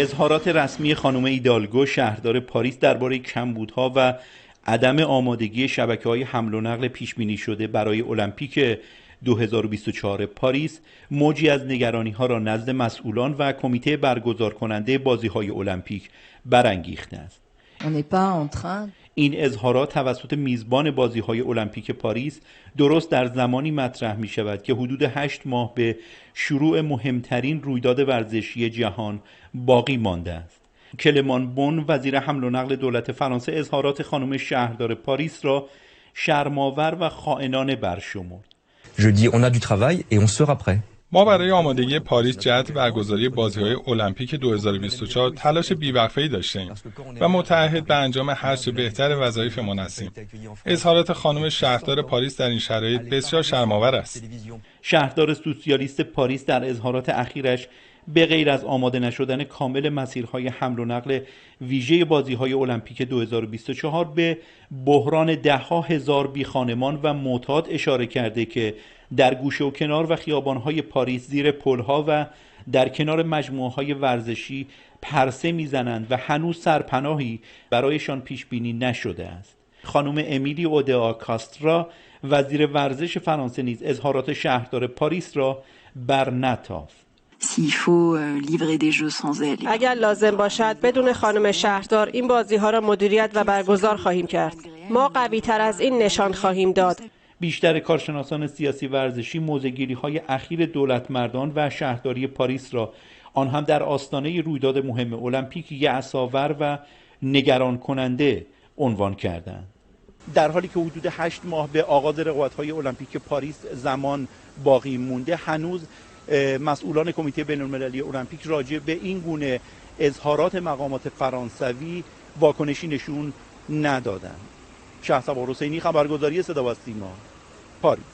اظهارات رسمی خانم ایدالگو شهردار پاریس درباره کمبودها و عدم آمادگی شبکه‌های حمل و نقل پیش‌بینی شده برای المپیک 2024 پاریس موجی از نگرانی‌ها را نزد مسئولان و کمیته برگزار کننده بازی‌های المپیک برانگیخته است. این اظهارات توسط میزبان بازی‌های المپیک پاریس درست در زمانی مطرح می‌شود که حدود 8 ماه به شروع مهمترین رویداد ورزشی جهان باقی مانده است. کلمان بون وزیر حمل و نقل دولت فرانسه اظهارات خانم شهردار پاریس را شرم‌آور و خائنانه برشمرد. Je dis on a du travail et on sera prêt. ما برای آمادگی پاریس جهت برگزاری بازی‌های المپیک 2024 تلاش بی‌وقفه‌ای داشتیم و متعهد به انجام هرچه بهتر وظایفمان هستیم. اظهارات خانم شهردار پاریس در این شرایط بسیار شرم‌آور است. شهردار سوسیالیست پاریس در اظهارات اخیرش به غیر از آماده نشدن کامل مسیرهای حمل و نقل ویژه بازی‌های المپیک 2024 به بحران ده‌ها هزار بیخانمان و معتاد اشاره کرده که در گوشه و کنار و خیابان‌های پاریس زیر پل‌ها و در کنار مجموعه‌های ورزشی پرسه می‌زنند و هنوز سرپناهی برایشان پیش‌بینی نشده است. خانم امیلی اودئا کاسترا وزیر ورزش فرانسه نیز اظهارات شهردار پاریس را برنتافت. اگر لازم باشد بدون خانم شهردار این بازی‌ها را مدیریت و برگزار خواهیم کرد. ما قوی‌تر از این نشان خواهیم داد. بیشتر کارشناسان سیاسی ورزشی موضع‌گیری‌های اخیر دولتمردان و شهرداری پاریس را آن هم در آستانه رویداد مهم المپیک یأس‌آور و نگران کننده عنوان کردند. در حالی که حدود 8 ماه به آغاز رقابت‌های المپیک پاریس زمان باقی مونده، هنوز مسئولان کمیته بین‌المللی المپیک راجع به این گونه اظهارات مقامات فرانسوی واکنشی نشون ندادند. شهسوار حسینی، خبرگزاری صدا و سیما، پاریس.